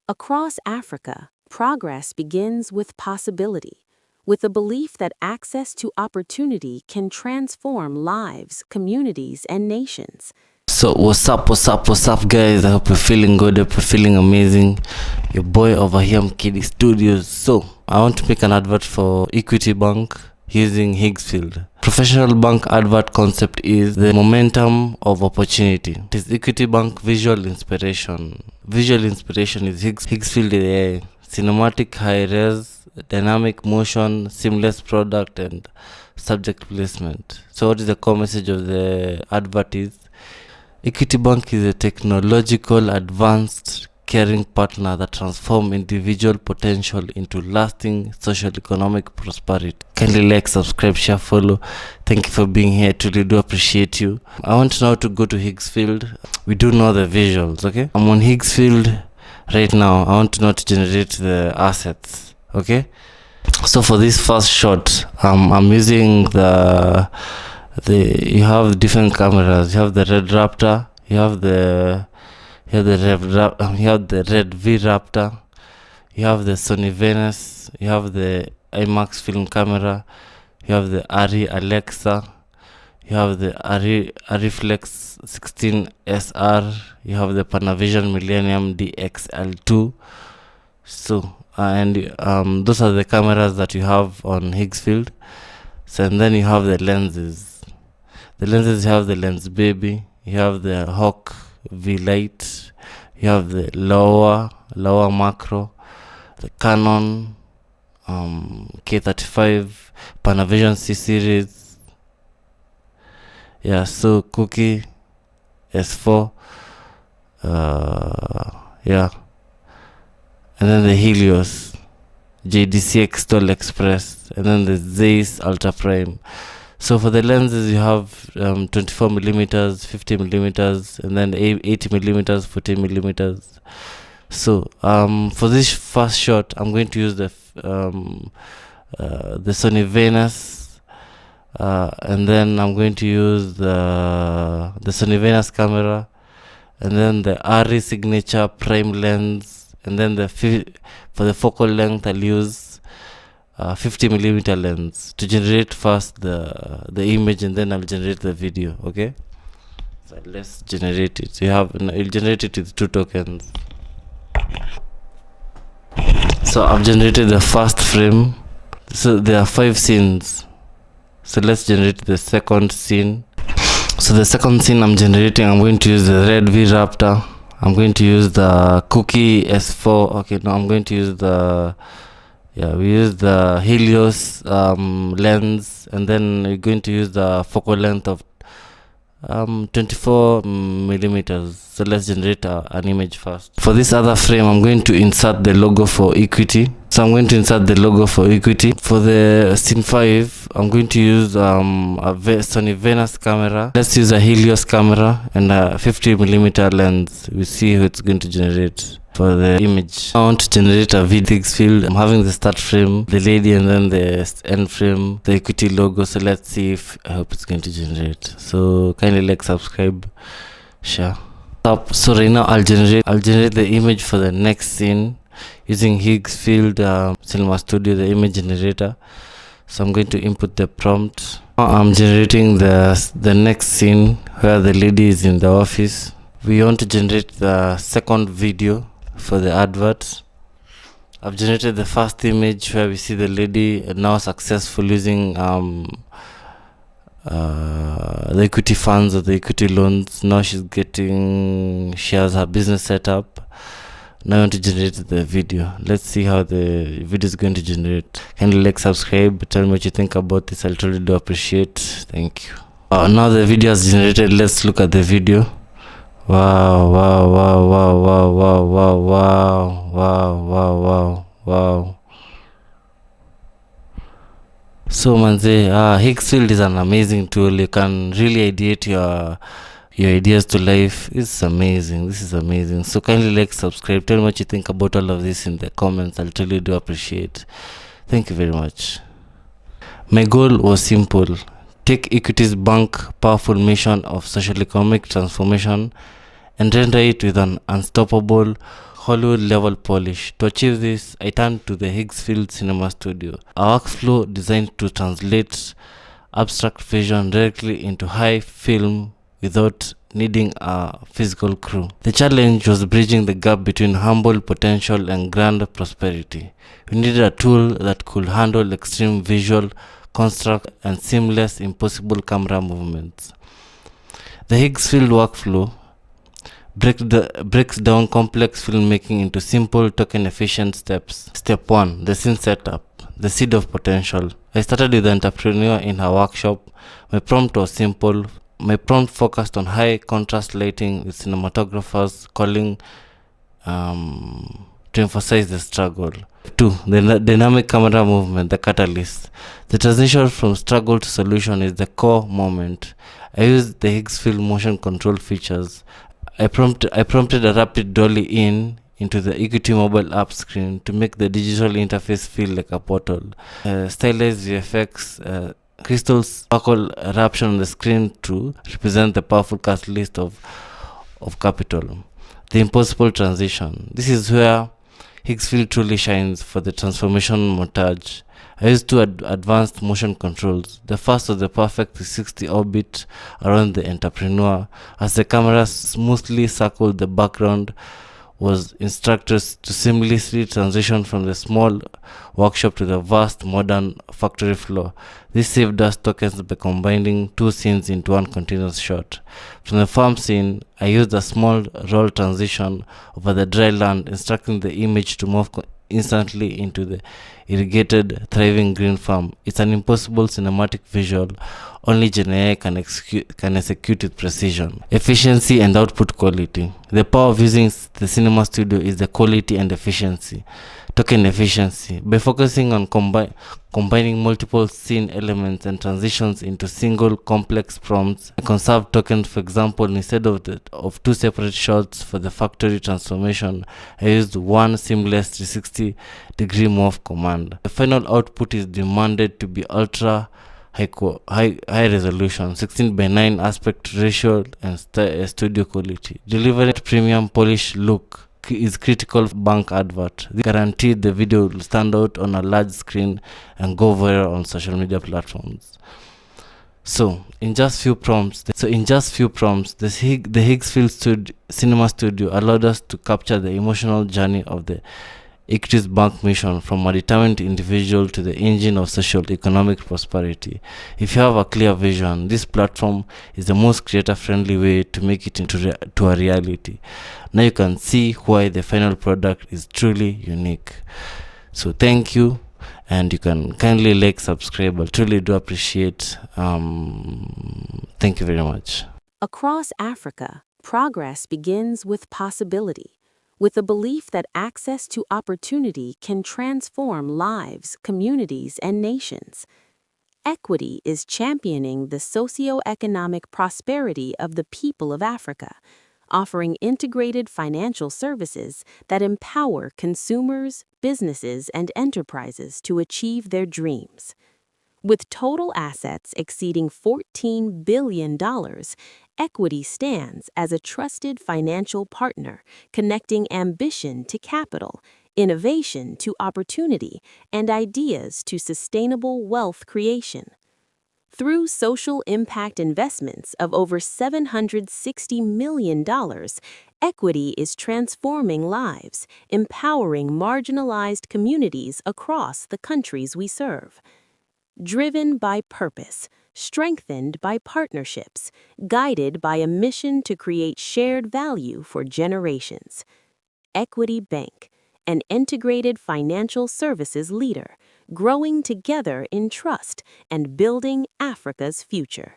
Across Africa, progress begins with possibility, with the belief that access to opportunity can transform lives, communities, and nations. So what's up guys? I hope you're feeling good, I hope you're feeling amazing. Your boy over here, Mkidi Studios. So I want to make an advert for Equity Bank using Higgsfield. Professional bank advert concept is the momentum of opportunity. It is Equity Bank visual inspiration. Visual inspiration is Higgsfield AI, cinematic high-res, dynamic motion, seamless product, and subject placement. So what is the core message of the advert is? Equity Bank is a technological, advanced, caring partner that transforms individual potential into lasting socio-economic prosperity. Kindly like, subscribe, share, follow. Thank you for being here. I truly do appreciate you. I want now to go to Higgsfield. We do know the visuals, okay? I'm on Higgsfield right now. I want to now to generate the assets, okay? So for this first shot, I'm using you have different cameras. You have the Red Raptor, you have the Red V Raptor, you have the Sony Venus, you have the IMAX film camera, you have the Arri Alexa, you have the Arriflex 16 SR, you have the Panavision Millennium DXL2. So and those are the cameras that you have on Higgsfield. So and then you have the lenses. The lenses, you have the Lens Baby, you have the Hawk V Light, you have the lower macro, the Canon K35, Panavision C series, yeah, so Cookie S4, yeah, and then the Helios JDC Extol Express, and then the Zeiss Ultra Prime. So for the lenses, you have 24 millimeters, 50 millimeters, and then 80 millimeters, 40 millimeters. So for this first shot, I'm going to use the Sony Venus, and then I'm going to use the Sony Venus camera, and then the Arri Signature Prime lens, and then for the focal length, I'll use 50 millimeter lens to generate first the image, and then I'll generate the video. Okay, so let's generate it. You'll generate it with 2 tokens. So I've generated the first frame. So there are 5 scenes, so let's generate the second scene. So the second scene I'm generating, I'm going to use the Red V Raptor, I'm going to use the Cookie S4. Okay, no, I'm going to use we use the Helios lens, and then we're going to use the focal length of 24 millimeters. So let's generate an image first. For this other frame, I'm going to insert the logo for Equity. So I'm going to insert the logo for Equity. For the scene 5, I'm going to use a Sony Venus camera. Let's use a Helios camera and a 50 millimeter lens. We see how it's going to generate. For the image, I want to generate a Higgsfield. I'm having the start frame, the lady, and then the end frame, the Equity logo. So let's see if I hope it's going to generate. So kindly like, subscribe, share. So right now I'll generate the image for the next scene using Higgsfield Cinema Studio, the image generator. So I'm going to input the prompt. I'm generating the next scene where the lady is in the office. We want to generate the second video for the advert. I've generated the first image where we see the lady now successful using the equity funds or the equity loans. Now she has her business set up. Now I want to generate the video. Let's see how the video is going to generate. Kindly like, subscribe, tell me what you think about this. I'll truly do appreciate. Thank you. Now the video is generated. Let's look at the video. Wow. So manze, Higgsfield is an amazing tool. You can really ideate your ideas to life. This is amazing. So kindly like, subscribe, tell me what you think about all of this in the comments. I'll truly do appreciate. Thank you very much. My goal was simple: take Equity's bank powerful mission of social economic transformation and render it with an unstoppable, Hollywood-level polish. To achieve this, I turned to the Higgsfield Cinema Studio, a workflow designed to translate abstract vision directly into high film without needing a physical crew. The challenge was bridging the gap between humble potential and grand prosperity. We needed a tool that could handle extreme visual construct and seamless, impossible camera movements. The Higgsfield workflow breaks down complex filmmaking into simple, token-efficient steps. Step 1. The scene setup. The seed of potential. I started with the entrepreneur in her workshop. My prompt was simple. My prompt focused on high contrast lighting with cinematographers calling to emphasize the struggle. 2. The dynamic camera movement, the catalyst. The transition from struggle to solution is the core moment. I used the Higgsfield motion control features. I prompted a rapid dolly into the Equity mobile app screen to make the digital interface feel like a portal. Stylized VFX, crystal sparkle eruption on the screen to represent the powerful catalyst of capital. The impossible transition. This is where Higgsfield truly shines for the transformation montage. I used two advanced motion controls. The first was the perfect 360 orbit around the entrepreneur. As the camera smoothly circled the background, was instructors to seamlessly transition from the small workshop to the vast modern factory floor. This saved us tokens by combining two scenes into one continuous shot. From the farm scene, I used a small roll transition over the dry land, instructing the image to move instantly into the irrigated, thriving green farm. It's an impossible cinematic visual. Only Gen AI can execute with precision. Efficiency and output quality. The power of using the Cinema Studio is the quality and efficiency. Token efficiency. By focusing on combining multiple scene elements and transitions into single complex prompts, I conserve tokens. For example, instead of two separate shots for the factory transformation, I used one seamless 360-degree move command. The final output is demanded to be ultra high resolution, 16:9 aspect ratio and studio quality. Delivering premium polished look is critical for bank advert. This guaranteed the video will stand out on a large screen and go viral on social media platforms. So in just few prompts, the Higgsfield Cinema Studio allowed us to capture the emotional journey of the Equity's bank mission, from a determined individual to the engine of socio-economic prosperity. If you have a clear vision, this platform is the most creator-friendly way to make it to a reality. Now you can see why the final product is truly unique. So thank you, and you can kindly like, subscribe. I truly do appreciate. Thank you very much. Across Africa, progress begins with possibility, with the belief that access to opportunity can transform lives, communities, and nations. Equity is championing the socio-economic prosperity of the people of Africa, offering integrated financial services that empower consumers, businesses, and enterprises to achieve their dreams. With total assets exceeding $14 billion, Equity stands as a trusted financial partner, connecting ambition to capital, innovation to opportunity, and ideas to sustainable wealth creation. Through social impact investments of over $760 million, Equity is transforming lives, empowering marginalized communities across the countries we serve. Driven by purpose, strengthened by partnerships, guided by a mission to create shared value for generations. Equity Bank, an integrated financial services leader, growing together in trust and building Africa's future.